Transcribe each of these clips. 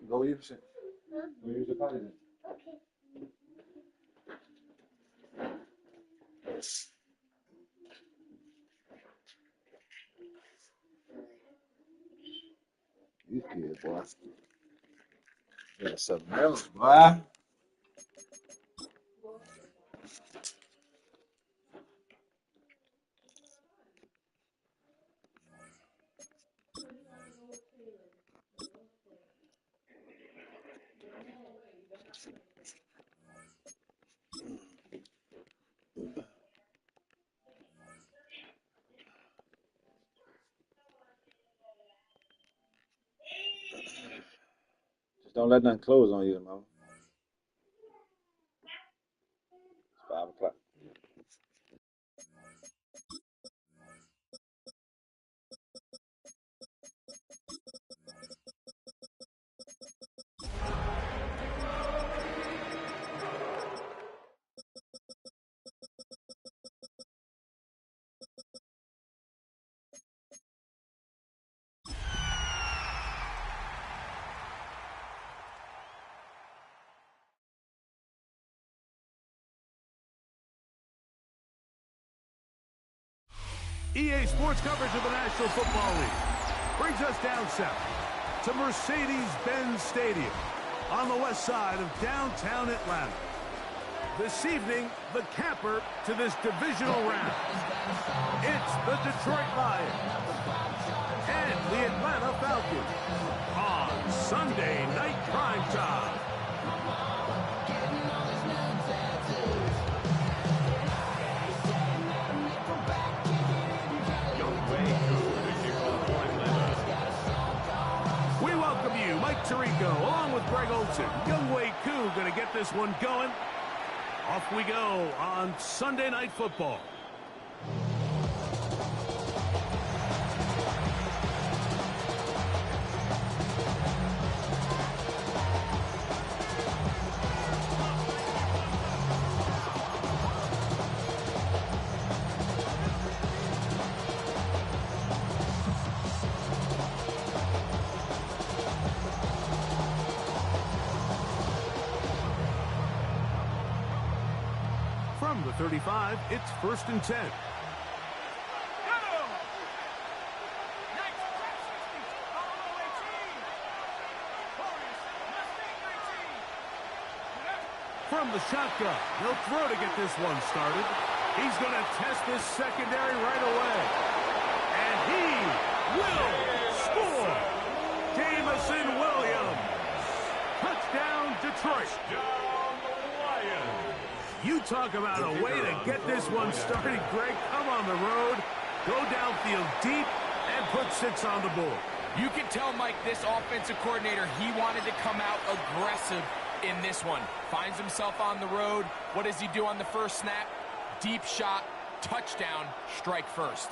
Go use it. Go use the potty then. Okay. You kid, boy. Yeah, something else, boy. Just don't let nothing close on you, mama. It's 5 o'clock. EA Sports coverage of the National Football League brings us down south to Mercedes-Benz Stadium on the west side of downtown Atlanta. This evening, the capper to this divisional round. It's the Detroit Lions and the Atlanta Falcons on Sunday Night Primetime. We welcome you, Mike Tirico, along with Greg Olson. Younghoe Koo going to get this one going. Off we go on Sunday Night Football. From the 35, it's 1st and 10. From the shotgun, he'll throw to get this one started. He's going to test this secondary right away. And he will score! Jamison Williams. Touchdown, Detroit. You talk about a way to get this one started, Greg. Come on the road, go downfield deep, and put 6 on the board. You can tell, Mike, this offensive coordinator, he wanted to come out aggressive in this one. Finds himself on the road. What does he do on the first snap? Deep shot, touchdown, strike first.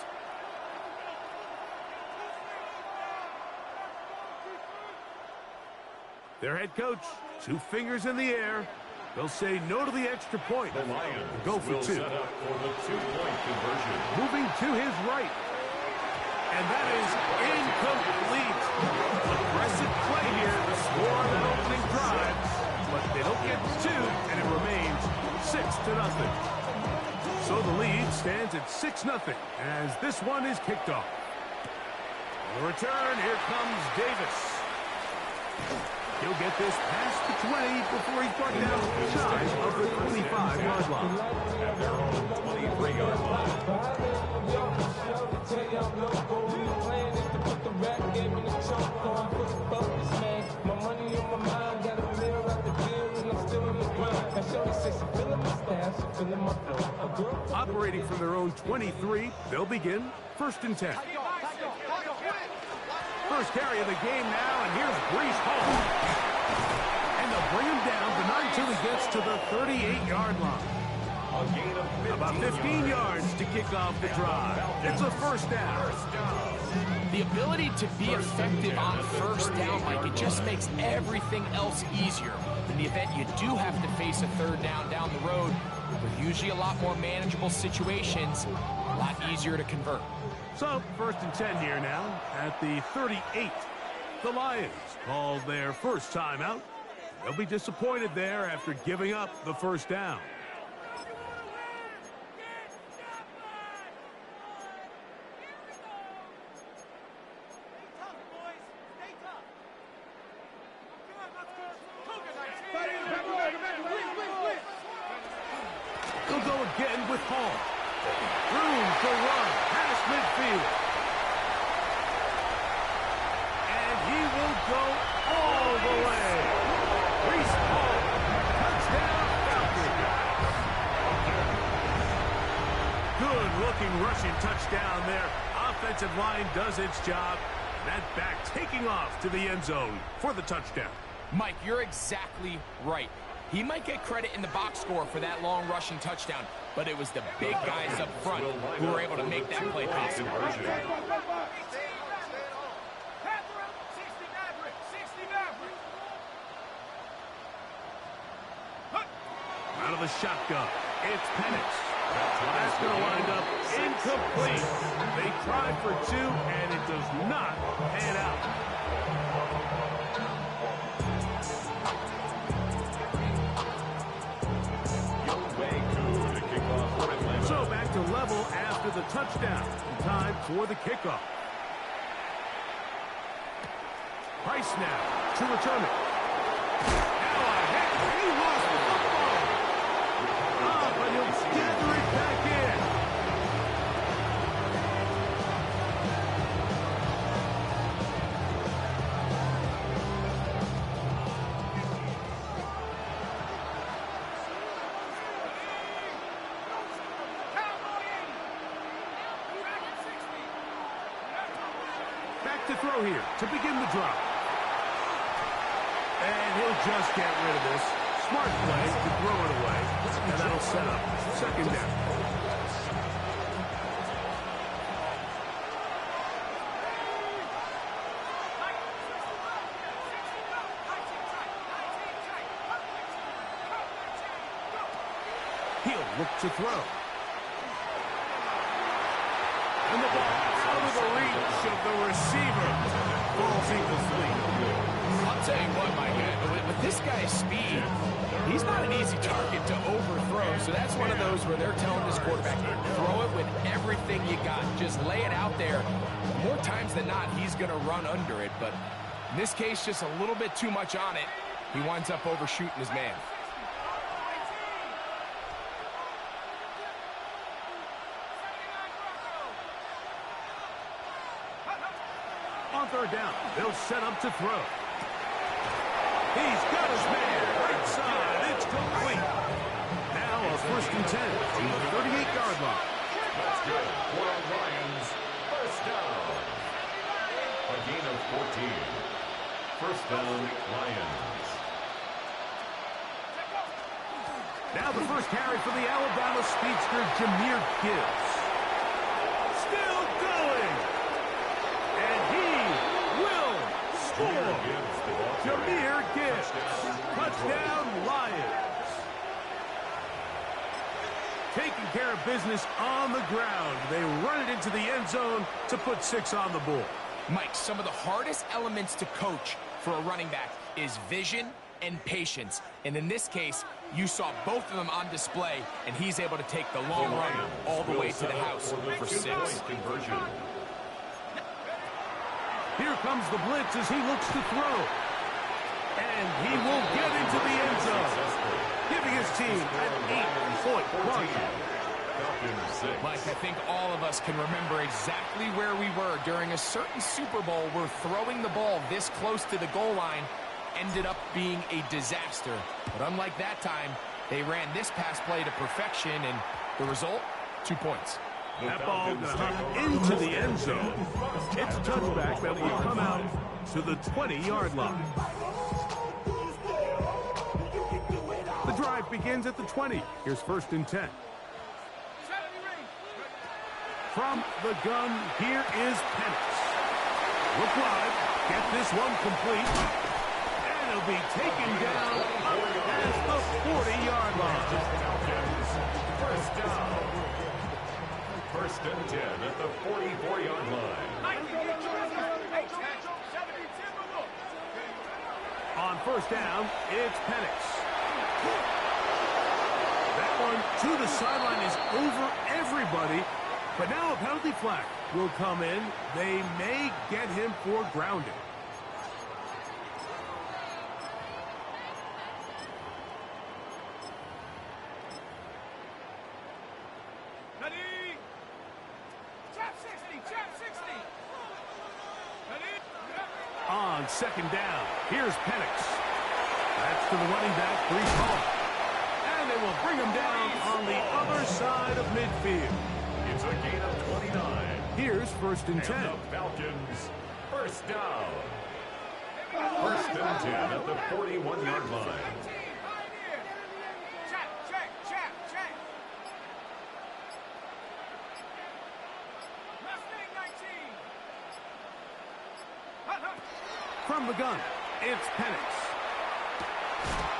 Their head coach, 2 fingers in the air. They'll say no to the extra point. The Lions go for will 2. Set up for the 2-point conversion. Moving to his right. And that is incomplete. Aggressive play here to score that opening drive. But they don't get 2, and it remains 6-0. So the lead stands at 6-0 as this one is kicked off. On the return, here comes Davis. He'll get this past the 20 before he's brought down shy of the 25-yard line. At their own 23-yard line. Operating from their own 23, they'll begin 1st and 10. First carry of the game now, and here's Breece Hall. And they'll bring him down, but not until he gets to the 38-yard line. About 15 yards to kick off the drive. It's a 1st down. The ability to be effective on 1st down, Mike, it just makes everything else easier. In the event you do have to face a 3rd down the road, with usually a lot more manageable situations, a lot easier to convert. So, 1st and 10 here now at the 38. The Lions called their first timeout. They'll be disappointed there after giving up the first down. They'll go again with Hall. Room for run past midfield. And he will go all the way. Reese Hall, touchdown Falcons. Good-looking rushing touchdown there. Offensive line does its job. That back taking off to the end zone for the touchdown. Mike, you're exactly right. He might get credit in the box score for that long rushing touchdown, but it was the big guys up front who were able to make that play possible. Out of the shotgun, it's Penix. That's going to wind up incomplete. They tried for two, and it does not pan out. So back to level after the touchdown. Time for the kickoff. Price now to return it. Now a hit. He lost the football. Oh, but he'll gather it back in. Back to throw here to begin the drop. And he'll just get rid of this. Smart play to throw it away. And that'll set up second down. He'll look to throw. And the ball out of the reach of the receiver. Ball's incomplete. I'll tell you what, Mike, with this guy's speed, he's not an easy target to overthrow. So that's one of those where they're telling this quarterback, throw it with everything you got. Just lay it out there. More times than not, he's going to run under it. But in this case, just a little bit too much on it. He winds up overshooting his man. On third down, they'll set up to throw. He's got his man right side. It's complete. Now a 1st and 10 from the 38-yard line. That's good for the Lions. First down. A gain of 14. First down, Lions. Now the first carry for the Alabama speedster, Jahmyr Gibbs. Still going. And he will score. Jahmyr Gibbs. Touchdown, Lions. Taking care of business on the ground. They run it into the end zone to put 6 on the board. Mike, some of the hardest elements to coach for a running back is vision and patience. And in this case, you saw both of them on display, and he's able to take the long run all the way to the house for 6. Conversion. Here comes the blitz as he looks to throw. And he will get into the end zone, giving his team an 8-point margin. Mike, I think all of us can remember exactly where we were during a certain Super Bowl where throwing the ball this close to the goal line ended up being a disaster. But unlike that time, they ran this pass play to perfection, and the result, 2 points. That ball going to hop into the end zone. It's a touchback that will come out to the 20-yard line. The drive begins at the 20. Here's 1st and 10. From the gun, here is Penix. Look live. Get this one complete. And it'll be taken down past the 40-yard line. First down. 1st and 10 at the 44-yard line. On first down, it's Penix. That one to the sideline is over everybody. But now a penalty flag will come in. They may get him for grounding. On second down, here's Penix. That's to the running back, Brees Hall. And they will bring him down on the other side of midfield. It's a gain of 29. Here's first and 10. And the Falcons, first down. First and 10 at the 41-yard line. From the gun, it's Penix.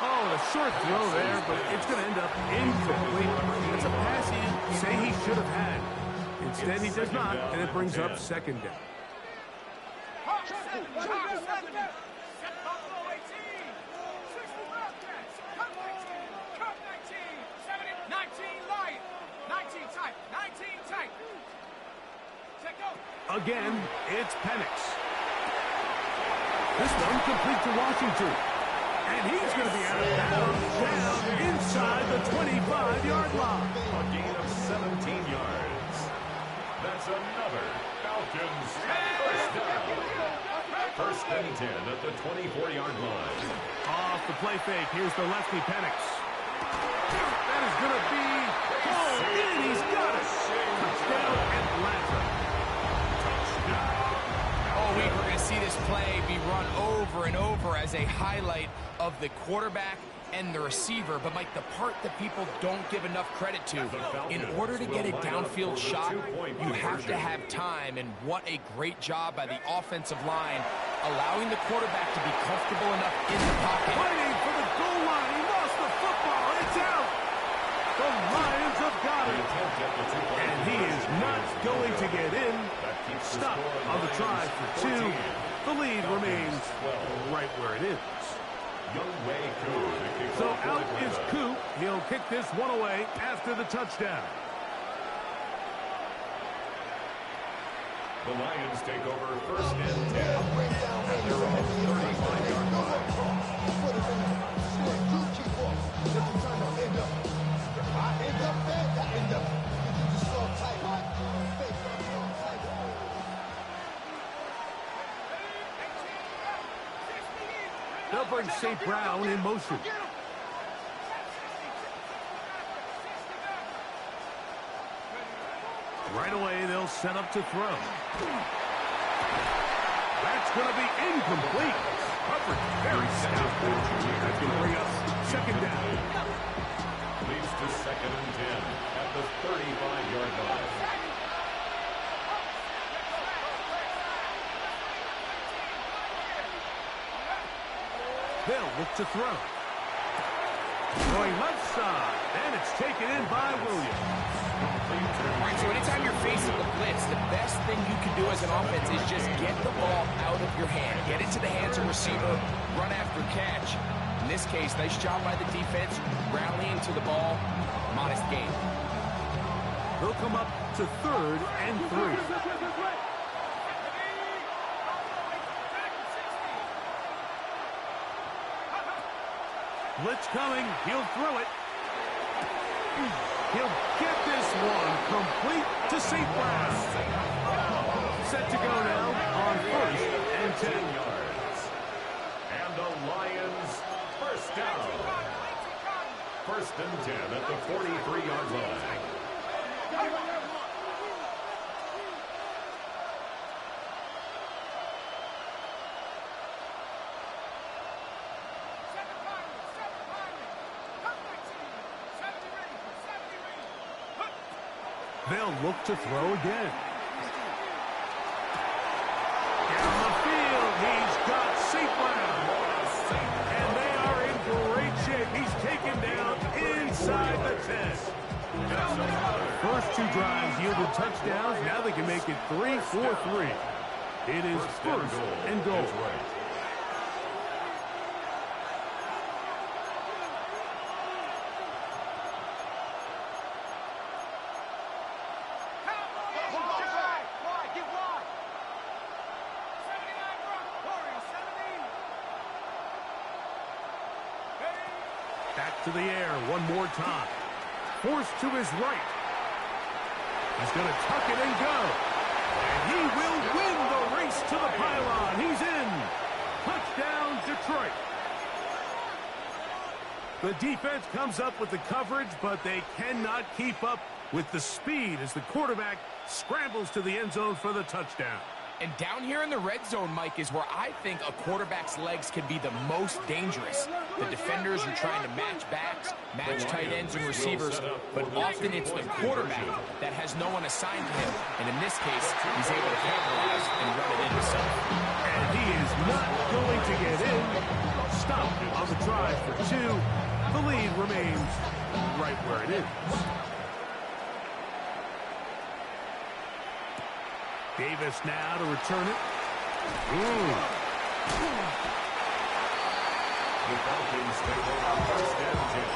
Oh, a short throw there, but it's going to end up incomplete. It's a pass he say he should have had. Instead, he does not, and it brings up second down. Again, it's Penix. This one complete to Washington. And he's going to be out of bounds down inside the 25-yard line. A gain of 17 yards. That's another Falcons first down. First and 10 at the 24-yard line. Off the play fake, here's the lefty Penix. That is going to be pulled in. He's got it. Touchdown, Atlanta. We're going to see this play be run over and over as a highlight of the quarterback and the receiver. But, Mike, the part that people don't give enough credit to, in order to get a downfield shot, you have to have time. And what a great job by the offensive line, allowing the quarterback to be comfortable enough in the pocket. Fighting for the goal line. He lost the football. It's out. The Lions have got it. And he is not going to get in. Stop on the try for 2. The lead remains right where it is. So out is Coop. He'll kick this one away after the touchdown. The Lions take over first and 10 at their own 35-yard line. They'll bring St. Brown in motion. Right away, they'll set up to throw. That's going to be incomplete. Coverage very stout. That's going to bring us second down. Leads to second and 10 at the 35-yard line. They'll look to throw. Going left side, and it's taken in by Williams. All right, so anytime you're facing the blitz, the best thing you can do as an offense is just get the ball out of your hand. Get it to the hands of receiver, run after catch. In this case, nice job by the defense, rallying to the ball, modest gain. They'll come up to third and 3. Blitz coming. He'll throw it. He'll get this one complete to St. Brown. Set to go now on first and 10 yards. And the Lions first down. First and 10 at the 43-yard line. They'll look to throw again. Down the field, he's got St. Brown. And they are in great shape. He's taken down inside the 10. First 2 drives yielded touchdowns. Now they can make it 3-4-3. It is first and goal. Back to the air one more time. Forced to his right. He's going to tuck it and go. And he will win the race to the pylon. He's in. Touchdown, Detroit. The defense comes up with the coverage, but they cannot keep up with the speed as the quarterback scrambles to the end zone for the touchdown. And down here in the red zone, Mike, is where I think a quarterback's legs can be the most dangerous. The defenders are trying to match backs, match tight ends and receivers, but often it's the quarterback that has no one assigned to him. And in this case, he's able to capitalize and run it in himself. And he is not going to get in. Stop on the drive for 2. The lead remains right where it is. Davis now to return it. The Falcons take over first and 10.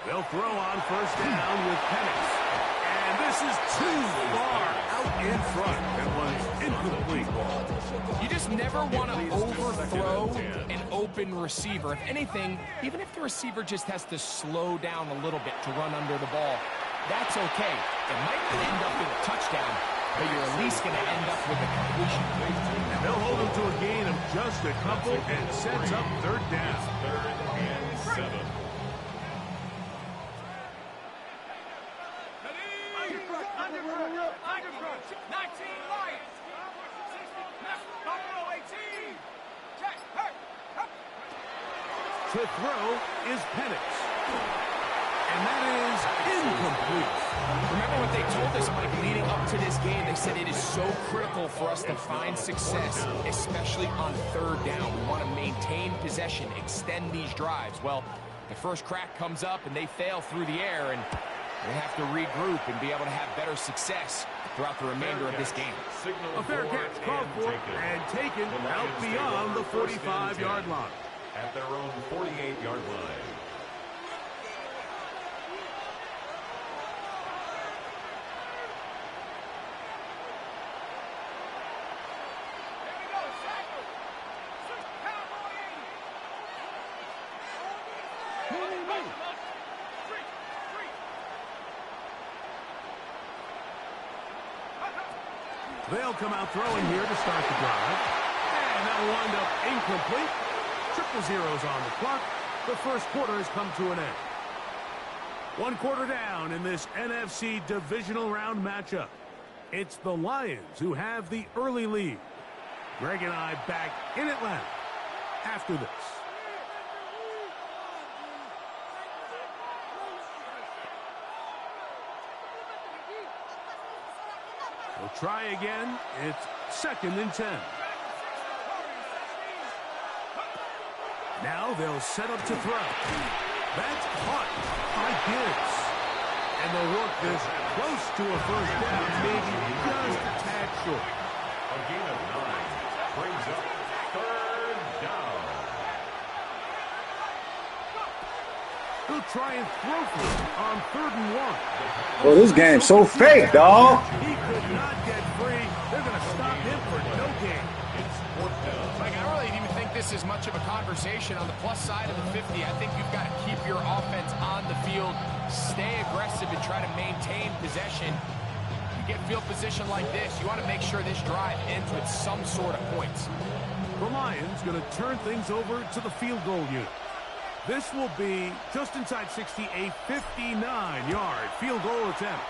They'll throw on first down with Penix. And this is too far out in front. That was incomplete. You just never want to overthrow an open receiver. If anything, even if the receiver just has to slow down a little bit to run under the ball, that's okay. It might not end up with a touchdown, but you're at least going to end up with a completion. And they'll hold him to a gain of just a couple and sets up third down. 3rd and 7. To throw is Penix. And that is incomplete. Remember what they told us, Mike, leading up to this game. They said it is so critical for us to find success, especially on third down. We want to maintain possession, extend these drives. Well, the first crack comes up and they fail through the air, and they have to regroup and be able to have better success throughout the remainder of this game. A fair catch called for and taken out beyond the 45-yard line. At their own 48-yard line. They'll come out throwing here to start the drive. And that'll wind up incomplete. Triple zeros on the clock. The first quarter has come to an end. 1 quarter down in this NFC Divisional Round matchup. It's the Lions who have the early lead. Greg and I back in Atlanta after this. We'll try again. It's 2nd and 10. Now they'll set up to throw. That's caught by Gibbs. And they'll work this close to a first down, maybe just a tad short. A gain of 9 brings up 3rd down. They'll try and throw for it on 3rd and 1. Well, this game's so fake, dog. He could not get free. They're going to stop him for no gain. It's 4th down. Like, I really didn't even think this is much of a conversation. On the plus side of the 50, I think you've got to keep your offense on the field, stay aggressive, and try to maintain possession. You get field position like this, you want to make sure this drive ends with some sort of points. The Lions going to turn things over to the field goal unit. This will be just inside 60, a 59-yard field goal attempt.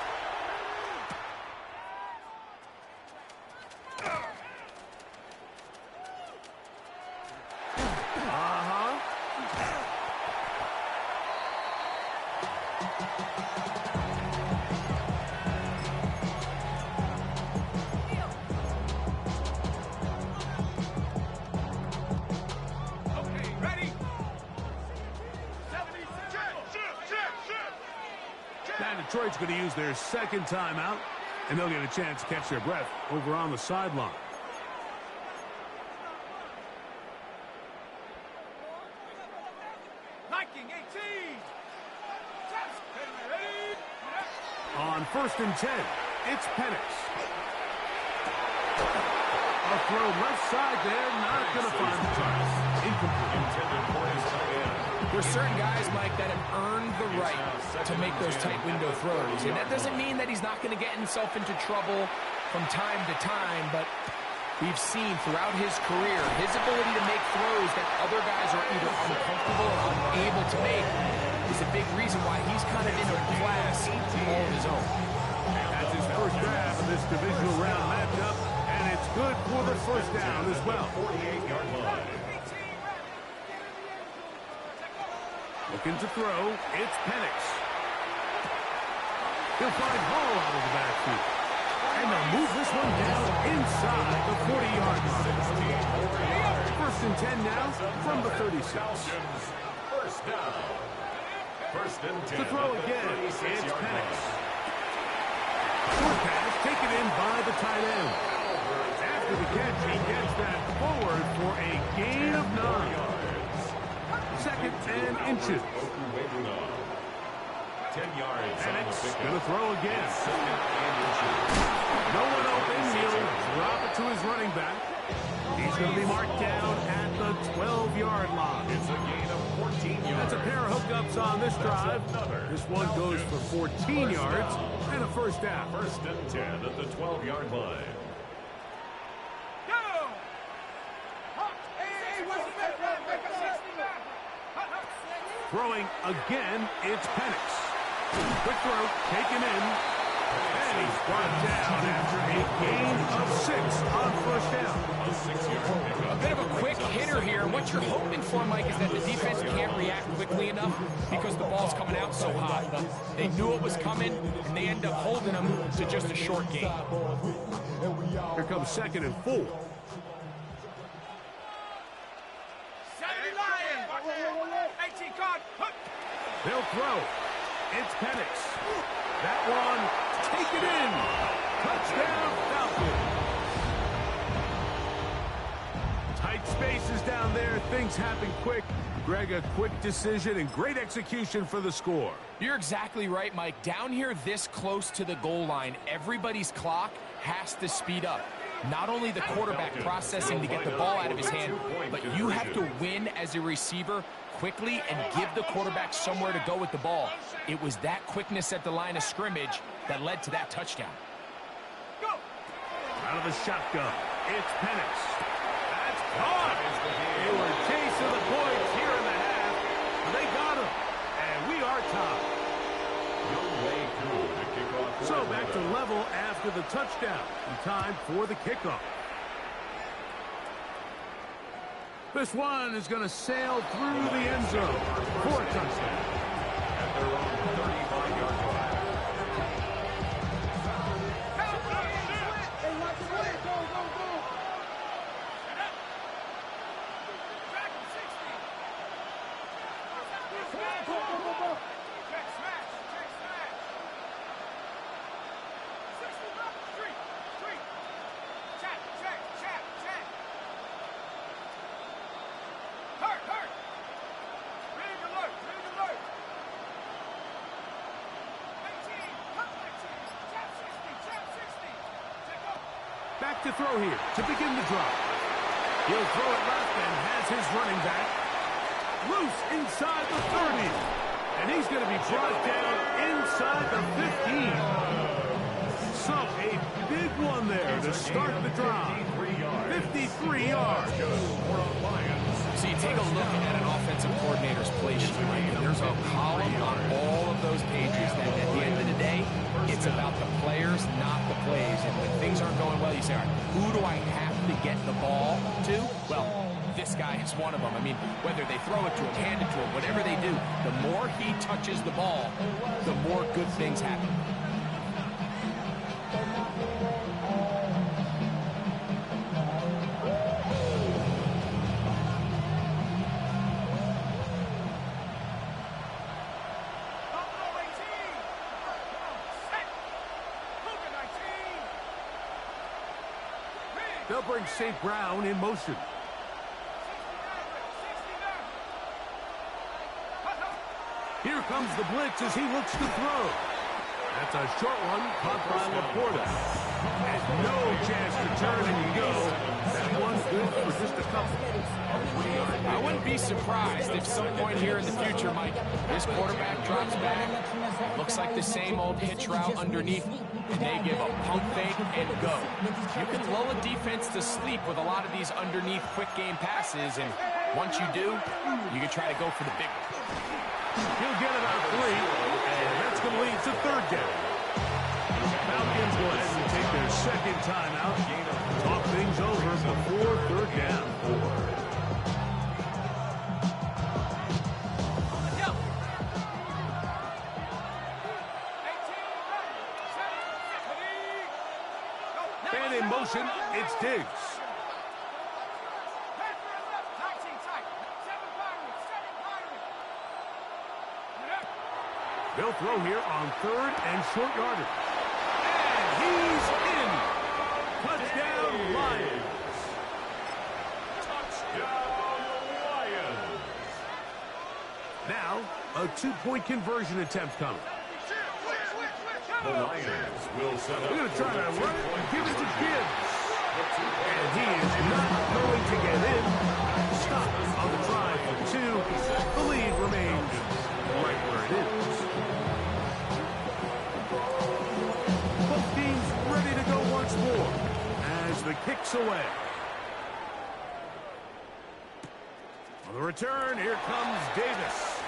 Detroit's going to use their 2nd timeout, and they'll get a chance to catch their breath over on the sideline. On 1st and 10, it's Penix. A throw left side there, not going to find the target. Incomplete. There's certain guys, Mike, that have earned the right to make those tight window throws. And that doesn't mean that he's not going to get himself into trouble from time to time, but we've seen throughout his career, his ability to make throws that other guys are either uncomfortable or unable to make is a big reason why he's kind of in a class all of his own. That's his first grab of this divisional round matchup, and it's good for the first down as well. 48-yard line. Looking to throw, it's Penix. He'll find Hall out of the backfield. And they'll move this one down inside the 40-yard line. 1st and 10 now from the 36. First down. 1st and 10. To throw again, it's Penix. Short pass taken in by the tight end. After the catch, he gets that forward for a gain of 9. 2nd and inches. 10 yards. Penix going to throw again. No one open. He'll drop it to his running back. He's going to be marked down at the 12-yard line. It's a gain of 14 yards. That's a pair of hookups on this drive. This one goes for 14 yards and a first down. 1st and 10 at the 12-yard line. Throwing again, it's Penix. Quick throw, taken in, and he's brought down after a gain of 6 on first down. A 6-yard pickup. A bit of a quick hitter here. What you're hoping for, Mike, is that the defense can't react quickly enough because the ball's coming out so hot. But they knew it was coming, and they end up holding them to just a short gain. Here comes 2nd and 4. They'll throw. It's Penix. That one, take it in. Touchdown, Falcons. Tight spaces down there. Things happen quick. Greg, a quick decision and great execution for the score. You're exactly right, Mike. Down here this close to the goal line, everybody's clock has to speed up. Not only the quarterback processing to get the ball out of his hand, but you have to win as a receiver quickly and give the quarterback somewhere to go with the ball. It was that quickness at the line of scrimmage that led to that touchdown. Out of the shotgun, it's Penix. That's caught. They were chasing the points here in the half. They got him, and we are tied. No way through the kickoff. So back to level after the touchdown. And time for the kickoff. This one is going to sail through the end zone for a touchdown. At their own 35-yard line. Back to throw here to begin the drive. He'll throw it left and has his running back loose inside the 30. And he's going to be brought down inside the 15. So a big one there to start the drive. 53 yards. So you take a look at an offensive coordinator's play sheet, Mike, and there's a column on all of those pages that at the end of the day, it's about the players, not the plays. And when things aren't going well, you say, all right, who do I have to get the ball to? Well, this guy is one of them. I mean, whether they throw it to him, hand it to him, whatever they do, the more he touches the ball, the more good things happen. They'll bring St. Brown in motion. Here comes the blitz as he looks to throw. That's a short one, caught by Laporta. And no chance to turn and go. That one's good for just a couple. I wouldn't be surprised if some point here in the future, Mike, this quarterback drops back. Looks like the same old hitch route underneath, and they give a pump fake and go. You can lull a defense to sleep with a lot of these underneath quick game passes, and once you do, you can try to go for the big one. He'll get about 3, and that's going to lead to third down. Falcons go ahead and take their second timeout. Talk things over before third down. And in motion, it's Diggs. They'll throw here on third and short yardage. And he's in. Touchdown, Lions. Touchdown, Lions. Now, a 2-point conversion attempt coming. The Lions will set up. They're going to try to run it and give it to Gibbs. And he is not going to get in. Stop on the drive for 2. The lead remains right where it is. Both teams ready to go once more as the kick's away. On the return, here comes Davis.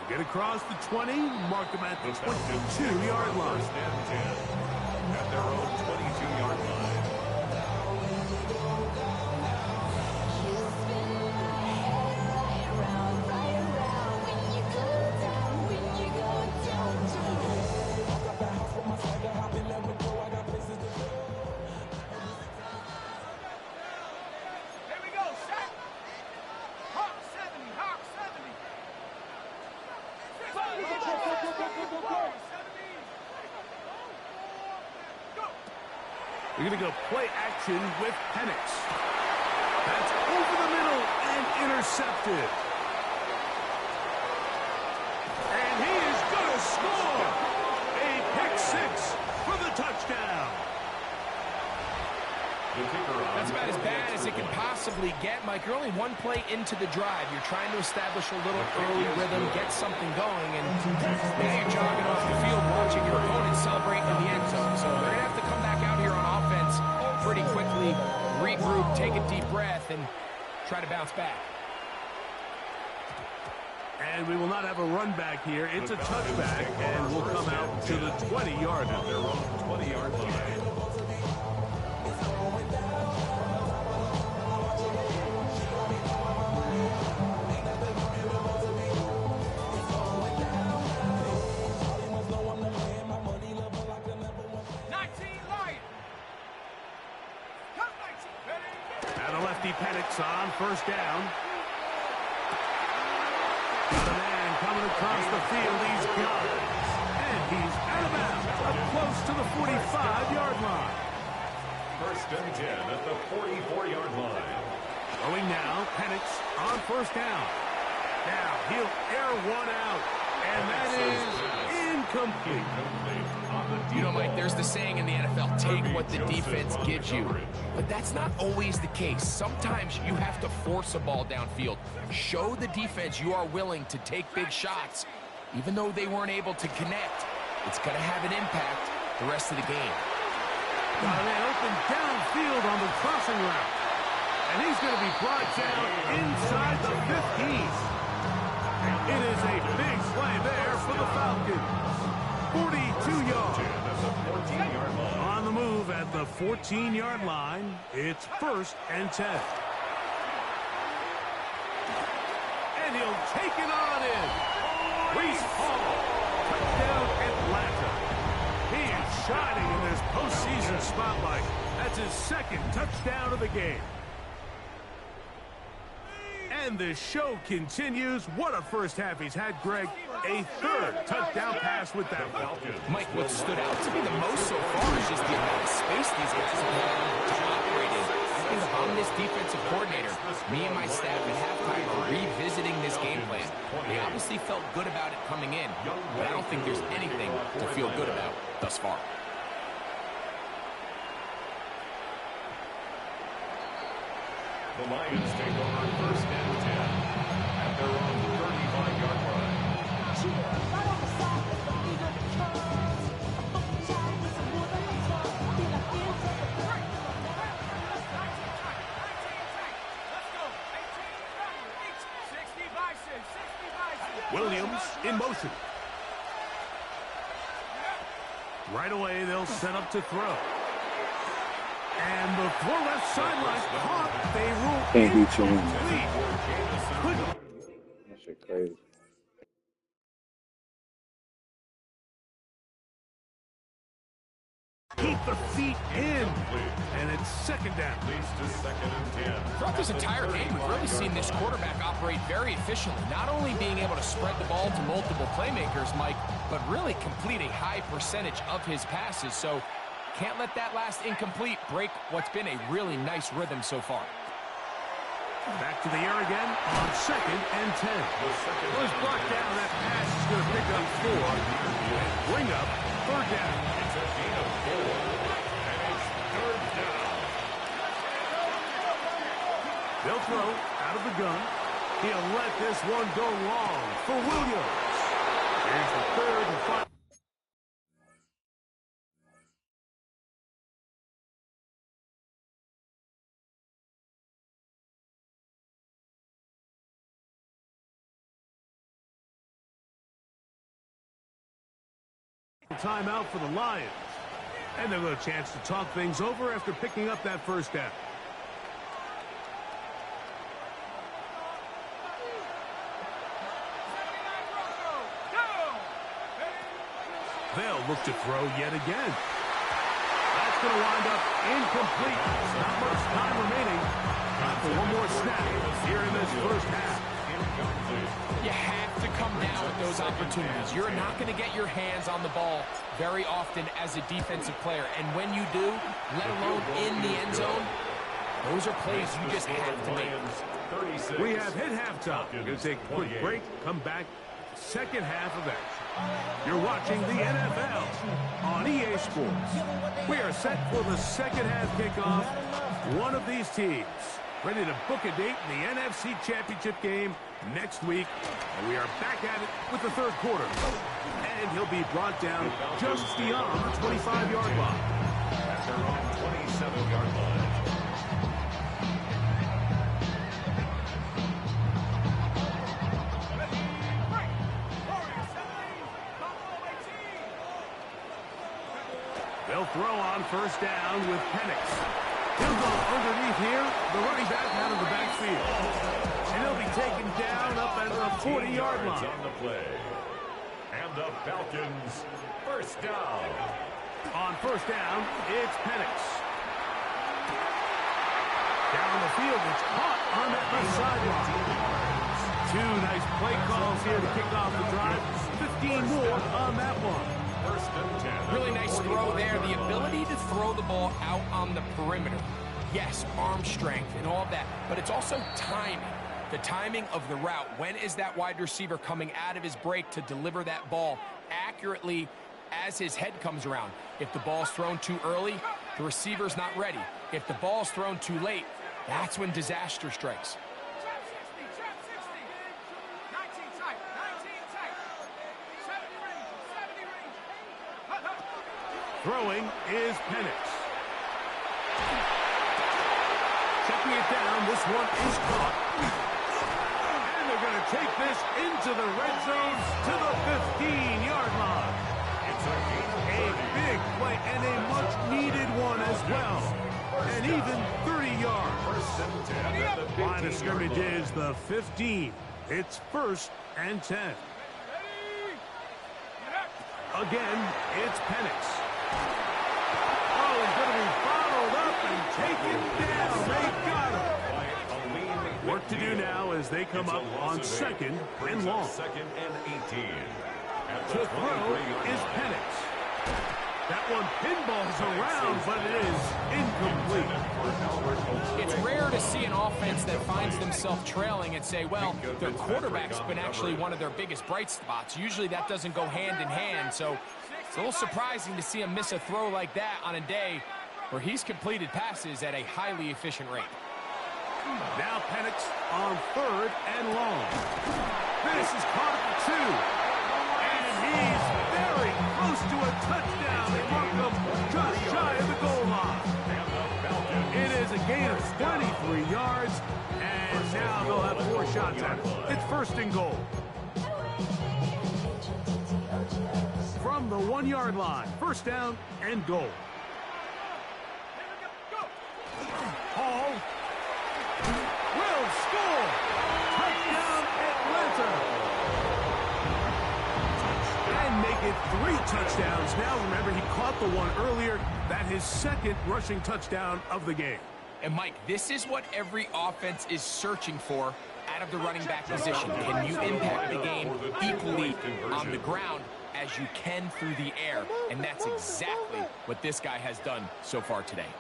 They get across the 20, mark them at the 22-yard line. First and 10 at their own 22-yard line. We're going to go play action with Penix. That's over the middle and intercepted. And he is going to score. A pick 6 for the touchdown. That's about as bad as it can possibly get, Mike. You're only one play into the drive. You're trying to establish a little early rhythm, get something going, and now you're jogging off the field watching your opponent celebrate in the end zone. So they're going to have to come back out here on offense pretty quickly, regroup, take a deep breath, and try to bounce back. And we will not have a run back here. It's a touchback, and we'll come out to the 20-yard line. Their own 20-yard line. Penix on first down. The man coming across the field. He's got it. And he's out of bounds, up close to the 45-yard line. First and 10 at the 44-yard line. Going now, Penix on first down. Now he'll air one out. And that is incomplete. You know, Mike, there's the saying in the NFL, take what the defense gives you. But that's not always the case. Sometimes you have to force a ball downfield. Show the defense you are willing to take big shots. Even though they weren't able to connect, it's going to have an impact the rest of the game. Got an open downfield on the crossing route. And he's going to be brought down inside the 15. It is a big play there for the Falcons. 42 yards. On the move at the 14-yard line. It's first and 10. And he'll take it on in. Reese Hall. Touchdown Atlanta. He is shining in this postseason spotlight. That's his second touchdown of the game. And the show continues. What a first half he's had, Greg. A third touchdown pass with that ball. Mike, what stood out to me the most so far is just the amount of space these guys have had to operate in. I think if I'm this defensive coordinator, me and my staff at halftime halftime are revisiting this game plan. They obviously felt good about it coming in, but I don't think there's anything to feel good about thus far. The Lions take over 1st and 10 at their own 35-yard line. Williams in motion. Right away, they'll set up to throw. And the throw left sideline caught. They rule Can't beat you in. That shit crazy. Keep the feet in. And it's 2nd down. Leads to 2nd and 10. Throughout this entire game, we've really seen this quarterback operate very efficiently, not only being able to spread the ball to multiple playmakers, Mike, but really complete a high percentage of his passes. So can't let that last incomplete break what's been a really nice rhythm so far. Back to the air again on 2nd and 10. Was brought down. That pass is going to pick up 4 and bring up 3rd down. It's a gain of 4, and it's 3rd down. They'll throw out of the gun. He'll let this one go long for Williams. Here's the 3rd and final. Timeout for the Lions. And they'll get a chance to talk things over after picking up that 1st down. They'll look to throw yet again. That's going to wind up incomplete. Not much time remaining. Time for one more snap here in this 1st half. You have to come down with those opportunities. You're not going to get your hands on the ball very often as a defensive player. And when you do, let alone in the end zone, those are plays you just have to make. We have hit halftime. We're going to take a quick break. Come back. 2nd half of action. You're watching the NFL on EA Sports. We are set for the 2nd half kickoff. One of these teams ready to book a date in the NFC Championship game next week. And we are back at it with the 3rd quarter. And he'll be brought down just beyond the 25-yard line. At their own 27-yard line. They'll throw on 1st down with Penix. He'll go underneath here, the running back out of the backfield. And he'll be taken down up at the 40-yard line. On the play. And the Falcons, 1st down. On 1st down, it's Penix. Down the field, it's caught on that left sideline. 2 nice play calls here to kick off the drive. 15 more on that one. 1st and 10. Really nice throw there. The ability to throw the ball out on the perimeter. Yes, arm strength and all of that, but it's also timing. The timing of the route. When is that wide receiver coming out of his break to deliver that ball accurately as his head comes around? If the ball's thrown too early, the receiver's not ready. If the ball's thrown too late, that's when disaster strikes. Throwing is Penix. Checking it down, this one is caught. And they're going to take this into the red zone to the 15-yard line. It's a gain of A big play and a much-needed one as well. And even 30 yards. 1st and 10 at the 15-yard Line of scrimmage is the 15. It's 1st and 10. Again, it's Penix. Oh, he's going to be followed up and taken down. They got him. Work to do now as they come up on 2nd and long. 2nd and 18. At To the throw 23-yard is line. Penix. That one pinballs around, but it is incomplete. It's rare to see an offense that finds themselves trailing and say, well, their quarterback's been actually one of their biggest bright spots. Usually that doesn't go hand in hand, so it's a little surprising to see him miss a throw like that on a day where he's completed passes at a highly efficient rate. Now Penix on 3rd and long. This is caught for 2. And he's very close to a touchdown. They mark him just shy of the goal line. It is a gain of 23 yards. And now they'll have 4 shots at it. It's 1st and goal. From the 1-yard line, 1st down and goal. Hall will score. Touchdown, Atlanta. And make it 3 touchdowns. Now, remember, he caught the one earlier. That his 2nd rushing touchdown of the game. And, Mike, this is what every offense is searching for out of the running back position. Can you impact the game equally on the ground as you can through the air? And that's exactly what this guy has done so far today.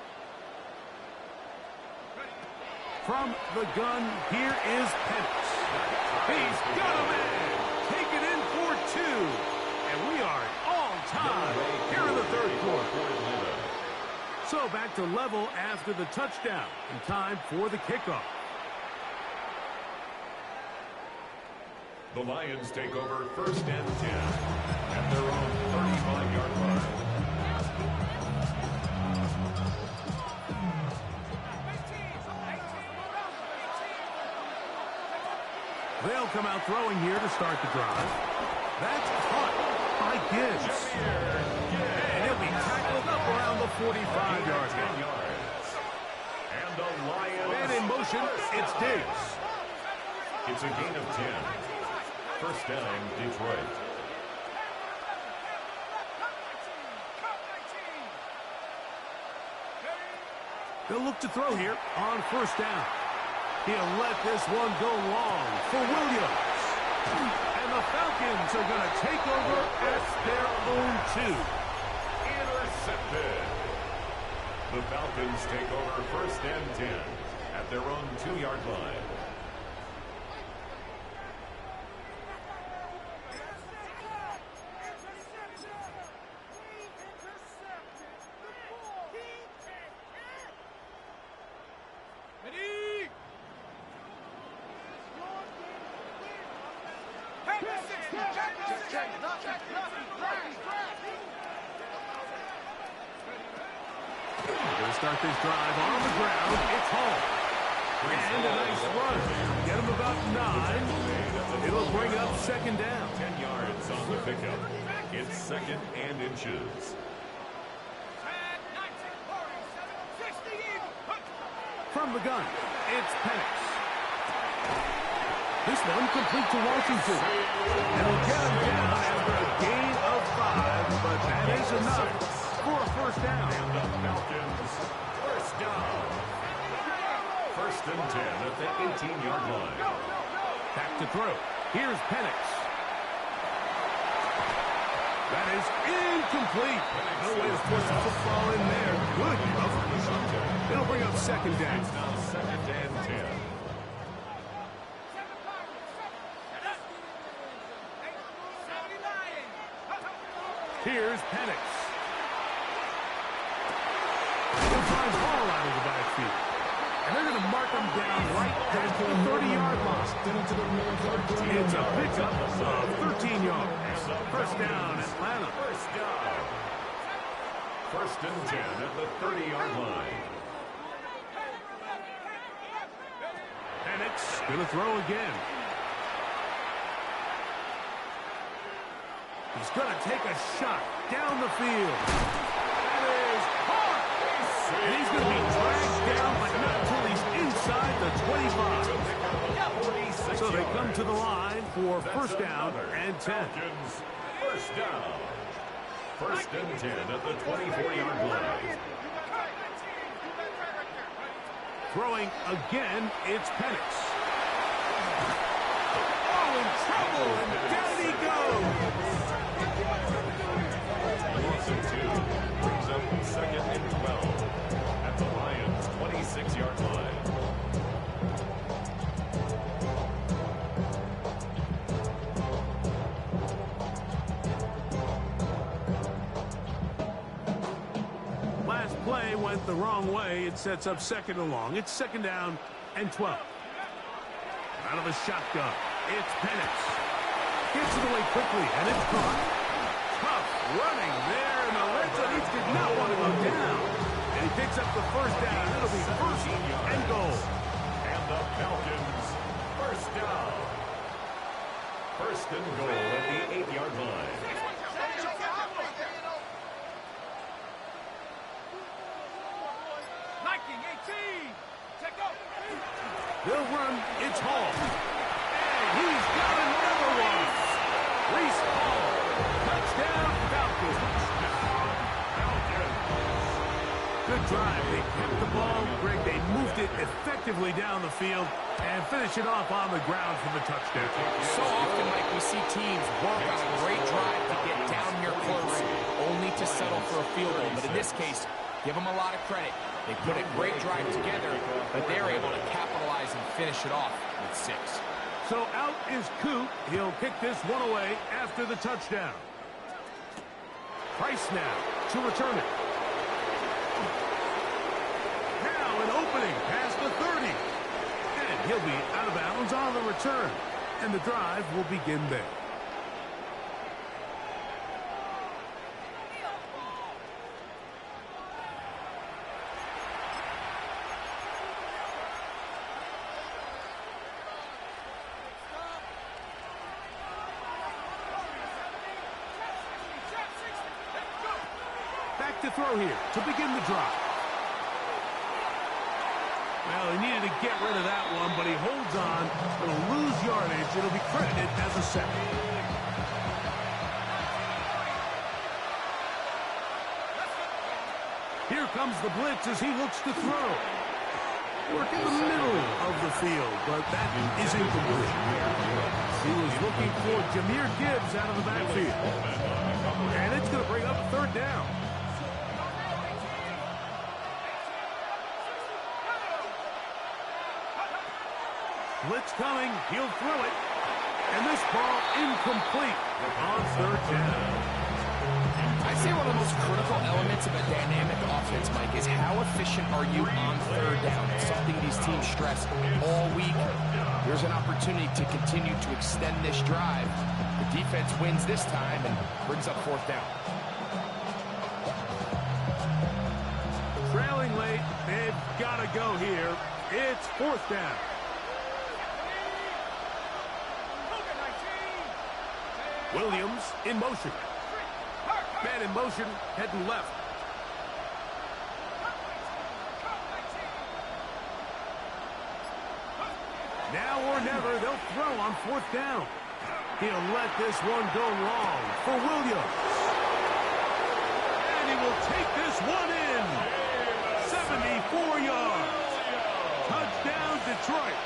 From the gun, here is Penix. He's got a man. Take it in for 2. And we are all tied here in the 3rd quarter. So back to level after the touchdown. And time for the kickoff. The Lions take over 1st and 10 at their own 35-yard line. They'll come out throwing here to start the drive. That's caught by Gibbs. And he'll be tackled up around the 45-yard line. And the Lions. And in motion, it's Diggs. It's a gain of 10. 1st down, Detroit. They'll look to throw here on 1st down. He'll let this one go long for Williams. And the Falcons are going to take over at their own 2. Intercepted. The Falcons take over 1st and 10 at their own 2-yard line. Start this drive on the ground. It's Hall. And a nice run. Get him about 9. It'll bring up 2nd down. 10 yards on the pickup. It's 2nd and inches. From the gun, it's Penix. This one complete to Washington. And he'll get him down after a gain of 5, but that is enough for a 1st down. And the Falcons, 1st down. 1st and 10 at the 18-yard line. Back to throw. Here's Penix. That is incomplete. No way to push the football in there. Good coverage. It'll bring up 2nd down. It's now 2nd and 10. Here's Penix. He'll find Hall out of the backfield. And they're going to mark him down right down to the 30-yard line. It's a pickup of 13 yards. 1st down, Atlanta. 1st down. 1st and 10 at the 30-yard line. Penix going to throw again. He's going to take a shot down the field. That is hard. And he's going to be dragged down, but not until he's inside the 25. So they come to the line for 1st down and 10. 1st down. 1st and 10 at the 24-yard line. Throwing again, it's Penix. Oh, in trouble, and down he goes. Loss of 2 brings up 2nd and 12 at the Lions' 26-yard line. Last play went the wrong way. It sets up 2nd and long. It's 2nd down and 12. Out of a shotgun, it's Penix. Gets it away quickly, and it's caught. Tough running there in the red zone. He did not want to go down. And he picks up the 1st down. It'll be 1st and goal. And the Falcons, 1st down. 1st and goal at the 8-yard line. They'll run. It's Hall. And he's got another one. Reese Hall. Touchdown, Falcons. Good drive. They kept the ball. Greg, they moved it effectively down the field and finish it off on the ground for the touchdown. So often, Mike, we see teams work on a great drive to get down here close, only to settle for a field goal. But in this case, give them a lot of credit. They put a great drive together, but they're able to capitalize and finish it off with 6. So out is Coop. He'll kick this one away after the touchdown. Price now to return it. Now an opening past the 30. And he'll be out of bounds on the return. And the drive will begin there. To throw here to begin the drive. Well, he needed to get rid of that one, but he holds on. It'll lose yardage. It'll be credited as a sack. Here comes the blitz as he looks to throw. Work in the middle of the field, but that is incomplete. He was looking for Jahmyr Gibbs out of the backfield. And it's going to bring up 3rd down. Blitz coming. He'll throw it. And this ball incomplete on 3rd down. I'd say one of the most critical elements of a dynamic offense, Mike, is how efficient are you on 3rd down. It's something these teams stress all week. There's an opportunity to continue to extend this drive. The defense wins this time and brings up 4th down. Trailing late. They've got to go here. It's 4th down. Williams in motion. Man in motion, heading left. Now or never, they'll throw on 4th down. He'll let this one go long for Williams. And he will take this one in. 74 yards. Touchdown, Detroit.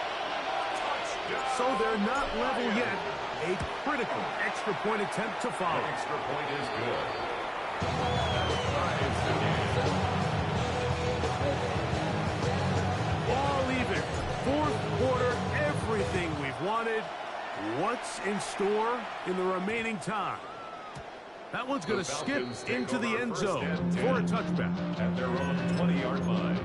So they're not level yet. A critical extra point attempt to follow. That extra point is good. All even. 4th quarter, everything we've wanted. What's in store in the remaining time? That one's going to skip into the end zone for a touchback. At their own 20-yard line.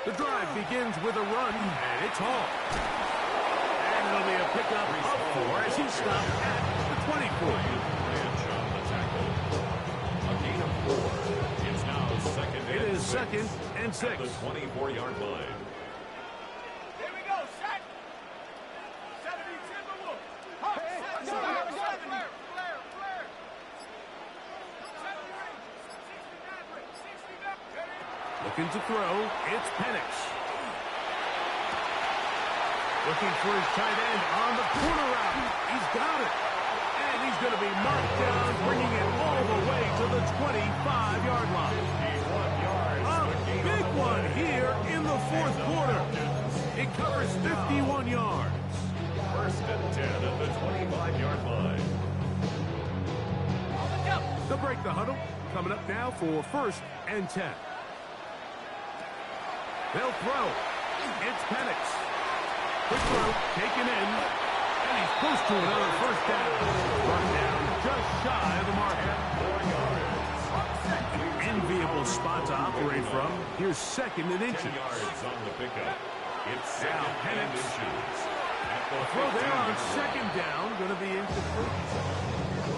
The drive begins with a run, and it's Hall. And it'll be a pickup of 4 as he stopped at the 24. A gain of 4. It's now 2nd and 6. It is 2nd and 6. At the 24-yard line. Here we go, set. 70 Timberwolves. Flare. Looking to throw. It's Penix. Looking for his tight end on the corner route. He's got it. And he's going to be marked down, bringing it all the way to the 25-yard line. A big one here in the fourth quarter. It covers 51 yards. First and 10 at the 25-yard line. They'll break the huddle. Coming up now for first and 10. They'll throw. It's Penix. Quick throw, taken in. And he's close to another first down. Run down just shy of the marker. 4 yards. Enviable spot to operate from. Here's second and 10 inches. yards on the pickup. It's second Now and Penix. inches. At the Throw there on 15. second down. Going to be incomplete.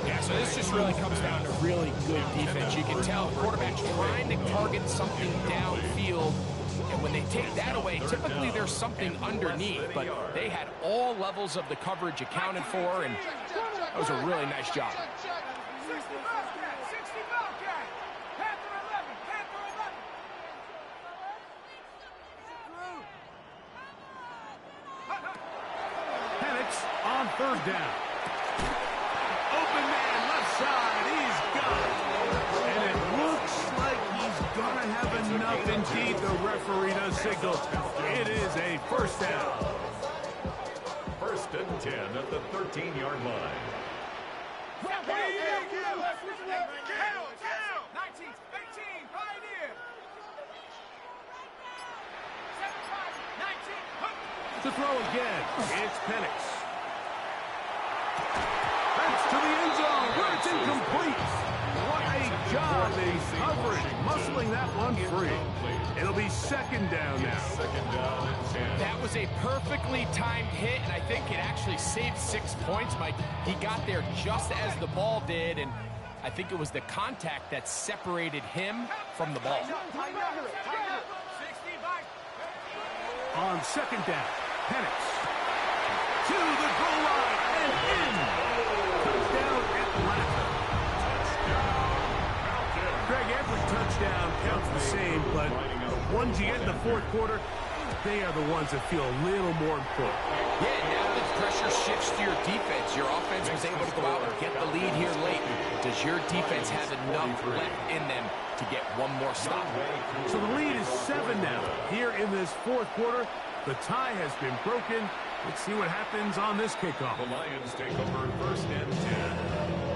Yeah, so this just really comes down to really good defense. You can tell the quarterback's trying to target something downfield, and when they take that away, typically there's something underneath, but they had all levels of the coverage accounted for, and that was a really nice job. 60 Bobcat, 60 Bobcat. Panther 11, Panther 11. Penix on third down. Open man, left side, he's got it. And it looks like he's going to have enough. Indeed, the referee does signal. It is a first down. First and 10 at the 13-yard line. 19, 18, Pioneer. 75, 19, To throw again, it's Penix. That's to the end zone, where it's incomplete. What a job in coverage, muscling that one free. It'll be second down now. Second down and 10. That was a perfectly timed hit, and I think it actually saved 6 points, Mike. He got there just as the ball did, and I think it was the contact that separated him from the ball. 60 Mike. On second down, Penix. To the goal line and in. Touchdown Atlanta. Greg, every touchdown counts the same, but the ones you get in the fourth quarter, they are the ones that feel a little more important. Yeah, now the pressure shifts to your defense. Your offense was able to go out and get the lead here late. Does your defense have enough left in them to get one more stop? So the lead is 7 now. Here in this fourth quarter, the tie has been broken. Let's see what happens on this kickoff. The Lions take over first and 10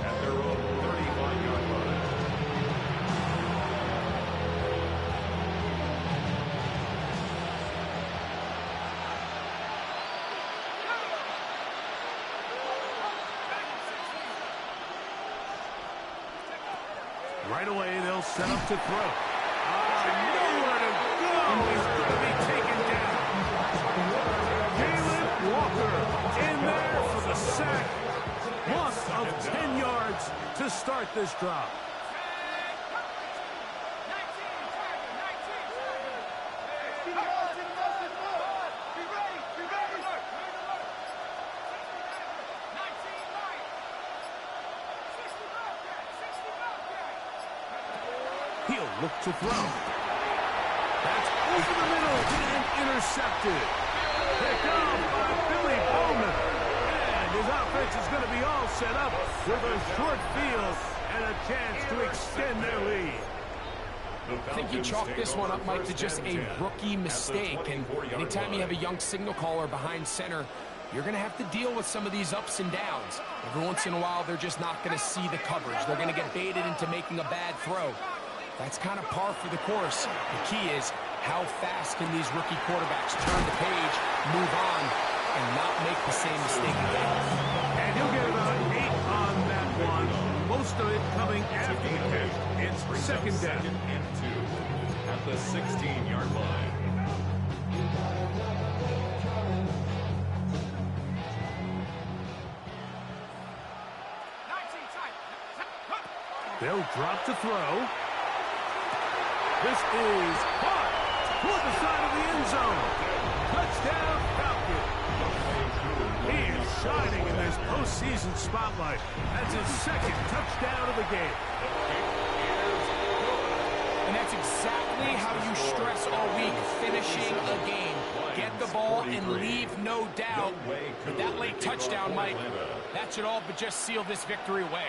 at their own 35-yard line. Right away, they'll set up to throw. Nowhere to go. He's going to be taken down. Jalen Walker in there for the sack. Loss of 10 yards to start this drive. 19, He'll look to throw. That's over the middle and intercepted. Picked off by Billy Bowman. And his offense is going to be all set up with a short field and a chance to extend their lead. I think you chalk this one up, Mike, to just a rookie mistake. And anytime you have a young signal caller behind center, you're going to have to deal with some of these ups and downs. Every once in a while, they're just not going to see the coverage. They're going to get baited into making a bad throw. That's kind of par for the course. The key is how fast can these rookie quarterbacks turn the page, move on, and not make the same mistake again. And he'll get about 8 on that one. Most of it coming after the catch. It's second down. Second and 2 at the 16-yard line. They'll drop to throw. This is caught toward the side of the end zone. Touchdown, Falcon. He is shining in this postseason spotlight. That's his second touchdown of the game. And that's That's exactly how you stress all week, finishing a game. Get the ball and leave no doubt. But that late touchdown, Mike, that should all but just seal this victory away.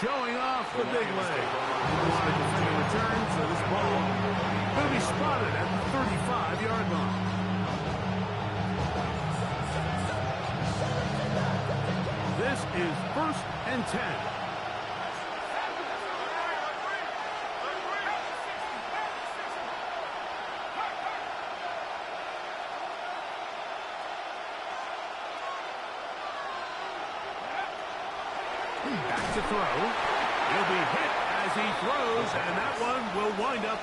Showing off the big leg. The defender returns, so this ball will be spotted at the 35-yard line. This is 1st and 10. Back to throw. He'll be hit as he throws, and that one will wind up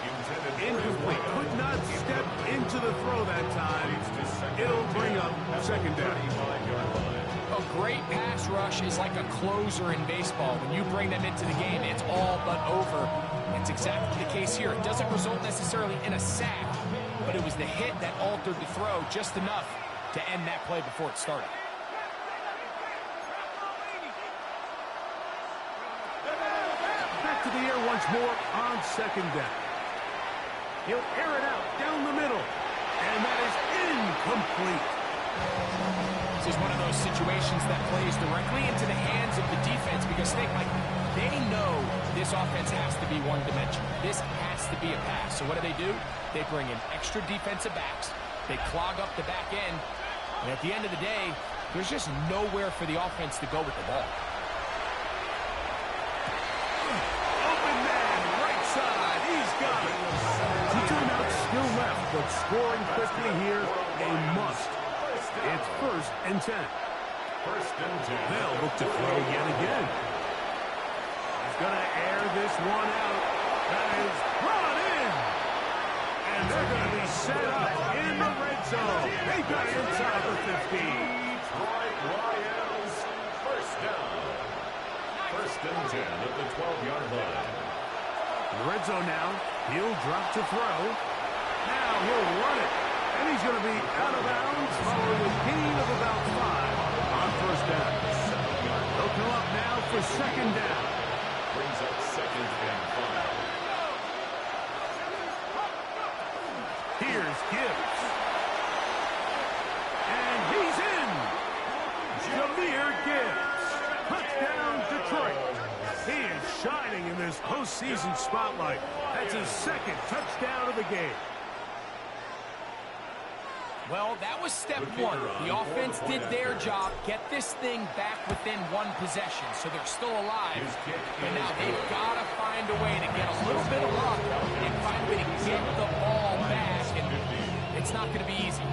incomplete. Could not step into the throw that time. It'll bring up 2nd down. A great pass rush is like a closer in baseball. When you bring them into the game, it's all but over. It's exactly the case here. It doesn't result necessarily in a sack, but it was the hit that altered the throw just enough to end that play before it started. Back to the air once more on 2nd down. He'll air it out down the middle, and that is incomplete. This is one of those situations that plays directly into the hands of the defense because they know this offense has to be one-dimensional. This has to be a pass. So what do? They bring in extra defensive backs. They clog up the back end. And at the end of the day, there's just nowhere for the offense to go with the ball. Open man, right side. He's got it. 2 timeouts still left, but scoring quickly here, a must. It's 1st and 10. 1st and 10. They'll look to throw yet again. He's going to air this one out. That is brought in. And they're going to be set up in the red zone. They got inside the 15. Right, Lions. 1st down. 1st and 10 at the 12-yard line. In the red zone now. He'll drop to throw. Now he'll run it. And he's going to be out of bounds following a gain of about 5 on 1st down. They'll come up now for 2nd down. Brings up 2nd and 5. Here's Gibbs. And he's in. Jahmyr Gibbs. Touchdown, Detroit. He is shining in this postseason spotlight. That's his 2nd touchdown of the game. Well, that was step 1. The offense did their job, get this thing back within 1 possession, so they're still alive. But now they've got to find a way to get a little bit of luck and find a way to get the ball back, and it's not going to be easy.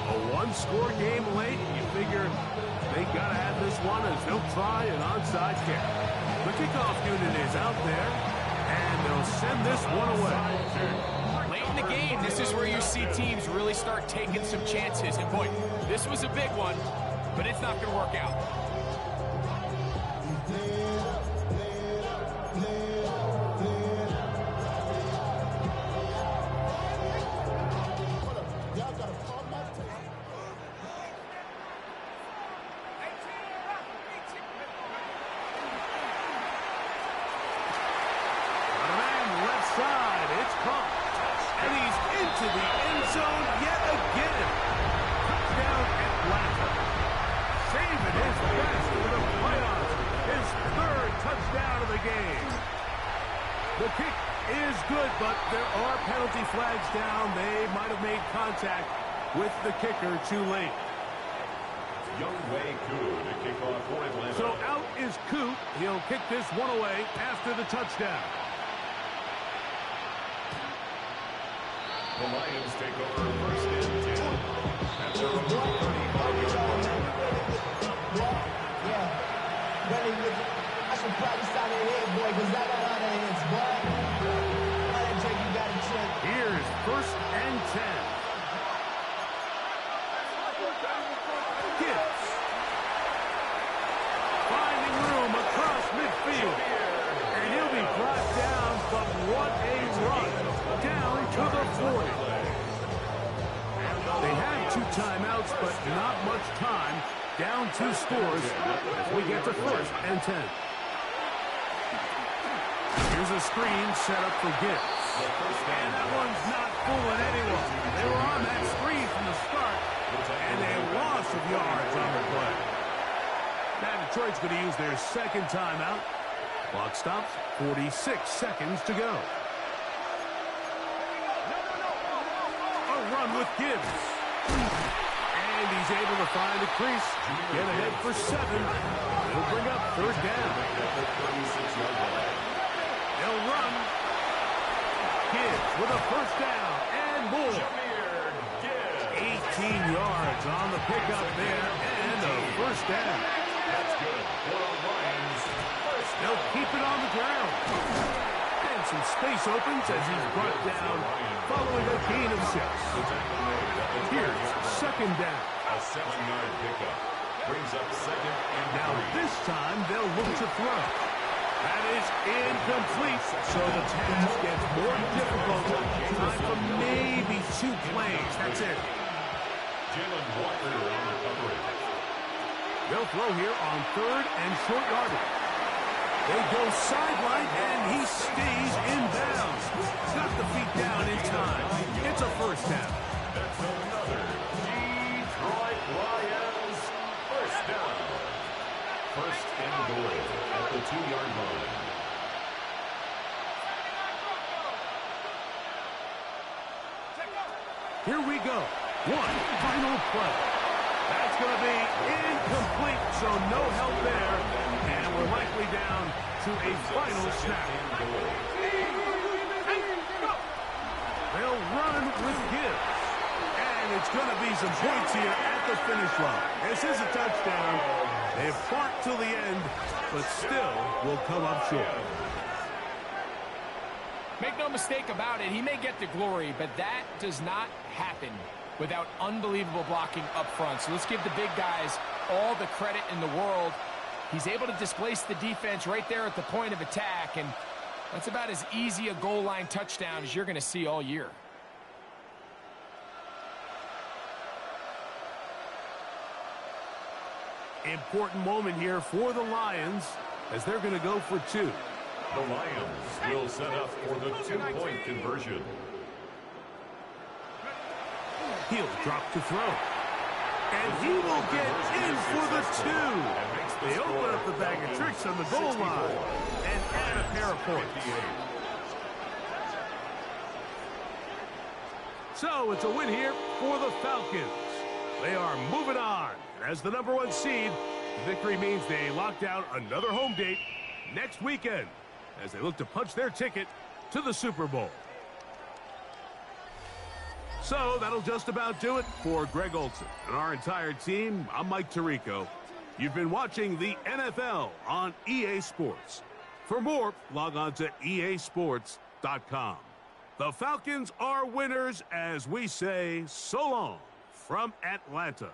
A 1-score game late, you figure they got to have this one as they'll try an onside kick. The kickoff unit is out there. And they'll send this one away. Late in the game, this is where you see teams really start taking some chances. And boy, this was a big one, but it's not going to work out. It's caught. And he's into the end zone yet again. Touchdown, Atlanta. Saving his best for the playoffs. His 3rd touchdown of the game. The kick is good, but there are penalty flags down. They might have made contact with the kicker too late. Younghoe Koo to kick off for Atlanta. So out is Koo. He'll kick this one away after the touchdown. The Lions take over 1st and 10 at their own 35-yard line. Yeah. I should probably sign that head, boy, because I got all that heads, boy. All that drink you got to drink. Here's 1st and 10. Gibbs. Finding room across midfield. And he'll be brought down, but what a run. Down to the 40. They had 2 timeouts points, but not much time. Down 2 scores as we get to 1st and 10. Here's a screen set up for Gibbs. And that one's not fooling anyone. They were on that screen from the start, and a loss of yards on the play. Now Detroit's going to use their 2nd timeout. Clock stops, 46 seconds to go. A run with Gibbs. And he's able to find the crease. Get ahead for 7. He'll bring up 3rd down. They'll run. Gibbs with a 1st down and more. 18 yards on the pickup there and a 1st down. That's good for the Lions. They'll keep it on the ground. And some space opens as he's brought down following a gain of 6. Here's 2nd down. A 7-yard pickup brings up 2nd and Now 3. this time they'll look to throw. That is incomplete, so the task gets more difficult. Time for maybe 2 plays. That's it. Jalen Walker on the coverage. They'll throw here on 3rd and short yardage. They go sideline, and he stays in bounds. Got the feet down in time. It's a 1st down. That's another Detroit Lions 1st down. 1st and goal at the 2-yard line. Here we go. One final play. That's going to be incomplete, so no help there. And we're likely down to a final snap. They'll run with Gibbs. And it's going to be some points here at the finish line. This is a touchdown. They've fought till the end, but still will come up short. Make no mistake about it, he may get the glory, but that does not happen without unbelievable blocking up front. So let's give the big guys all the credit in the world. He's able to displace the defense right there at the point of attack, and that's about as easy a goal line touchdown as you're going to see all year. Important moment here for the Lions as they're going to go for 2. The Lions will set up for the 2-point conversion. He'll drop to throw. And he will get in for the 2. They open up the bag of tricks on the goal line and add a pair of points. So it's a win here for the Falcons. They are moving on. As the #1 seed, the victory means they locked down another home date next weekend as they look to punch their ticket to the Super Bowl. So that'll just about do it for Greg Olson and our entire team. I'm Mike Tirico. You've been watching the NFL on EA Sports. For more, log on to easports.com. The Falcons are winners as we say so long from Atlanta.